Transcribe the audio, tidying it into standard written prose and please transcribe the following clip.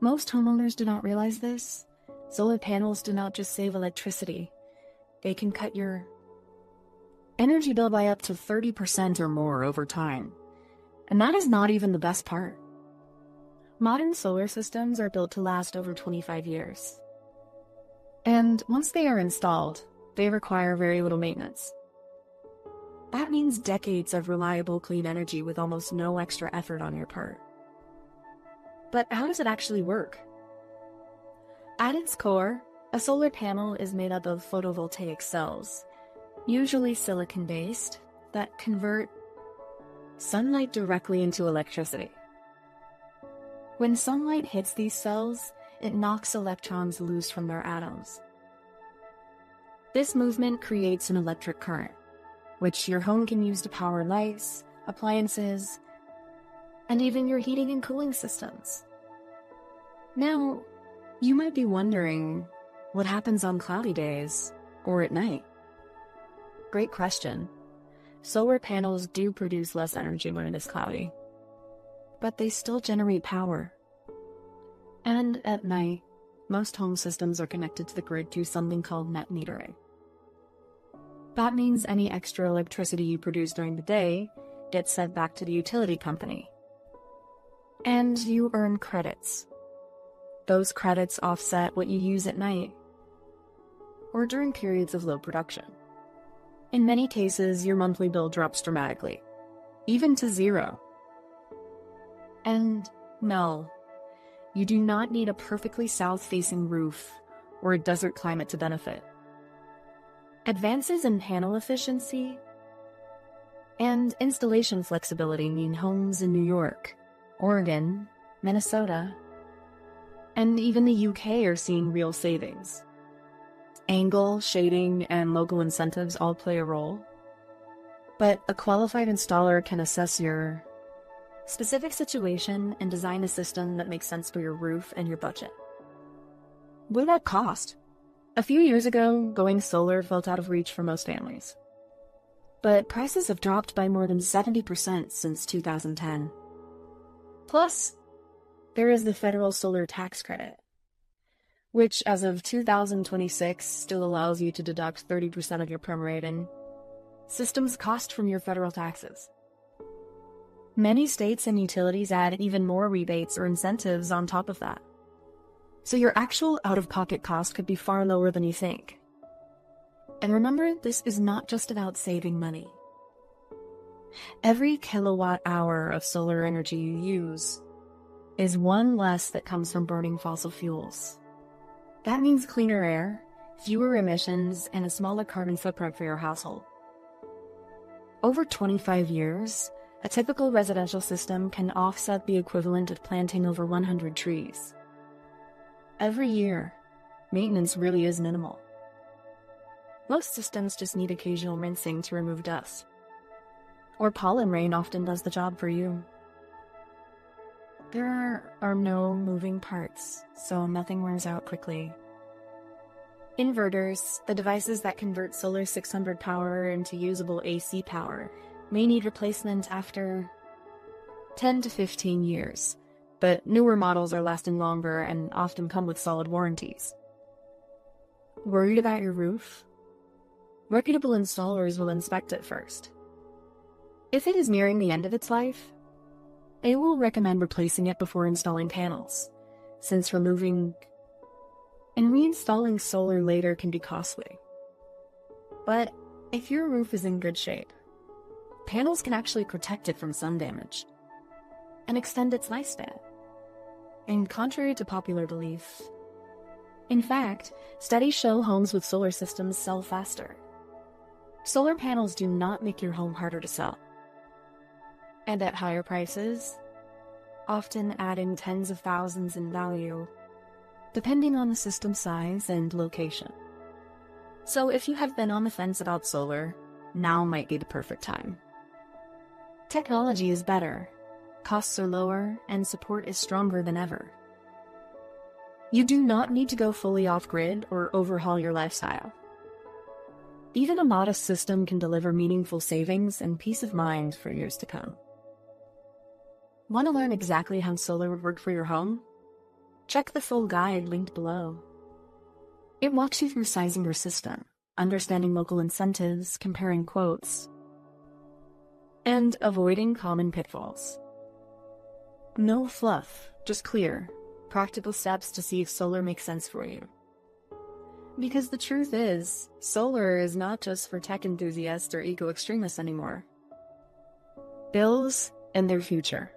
Most homeowners do not realize this. Solar panels do not just save electricity. They can cut your energy bill by up to 30% or more over time. And that is not even the best part. Modern solar systems are built to last over 25 years. And once they are installed, they require very little maintenance. That means decades of reliable clean energy with almost no extra effort on your part. But how does it actually work? At its core, a solar panel is made up of photovoltaic cells, usually silicon-based, that convert sunlight directly into electricity. When sunlight hits these cells, it knocks electrons loose from their atoms. This movement creates an electric current, which your home can use to power lights, appliances, and even your heating and cooling systems. Now, you might be wondering what happens on cloudy days or at night. Great question. Solar panels do produce less energy when it is cloudy, but they still generate power. And at night, most home systems are connected to the grid through something called net metering. That means any extra electricity you produce during the day gets sent back to the utility company. And you earn credits. Those credits offset what you use at night or during periods of low production. In many cases, your monthly bill drops dramatically, even to zero. And no, you do not need a perfectly south-facing roof or a desert climate to benefit. Advances in panel efficiency and installation flexibility mean homes in New York, Oregon, Minnesota, and even the UK are seeing real savings. Angle, shading, and local incentives all play a role, but a qualified installer can assess your specific situation and design a system that makes sense for your roof and your budget. What about cost? A few years ago, going solar felt out of reach for most families. But prices have dropped by more than 70% since 2010. Plus, there is the federal solar tax credit, which as of 2026 still allows you to deduct 30% of your permanent system's cost from your federal taxes. Many states and utilities add even more rebates or incentives on top of that. So your actual out-of-pocket cost could be far lower than you think. And remember, this is not just about saving money. Every kilowatt hour of solar energy you use is one less that comes from burning fossil fuels. That means cleaner air, fewer emissions, and a smaller carbon footprint for your household. Over 25 years, a typical residential system can offset the equivalent of planting over 100 trees. Every year, maintenance really is minimal. Most systems just need occasional rinsing to remove dust. Or pollen rain often does the job for you. There are no moving parts, so nothing wears out quickly. Inverters, the devices that convert solar 600 power into usable AC power, may need replacement after 10 to 15 years. But newer models are lasting longer and often come with solid warranties. Worried about your roof? Reputable installers will inspect it first. If it is nearing the end of its life, they will recommend replacing it before installing panels, since removing and reinstalling solar later can be costly. But if your roof is in good shape, panels can actually protect it from sun damage and extend its lifespan. And contrary to popular belief, in fact, studies show homes with solar systems sell faster. Solar panels do not make your home harder to sell. And at higher prices, often adding tens of thousands in value, depending on the system size and location. So if you have been on the fence about solar, now might be the perfect time. Technology is better. Costs are lower, and support is stronger than ever. You do not need to go fully off-grid or overhaul your lifestyle. Even a modest system can deliver meaningful savings and peace of mind for years to come. Want to learn exactly how solar would work for your home? Check the full guide linked below. It walks you through sizing your system, understanding local incentives, comparing quotes, and avoiding common pitfalls. No fluff, just clear, practical steps to see if solar makes sense for you. Because the truth is, solar is not just for tech enthusiasts or eco-extremists anymore. Bills and their future.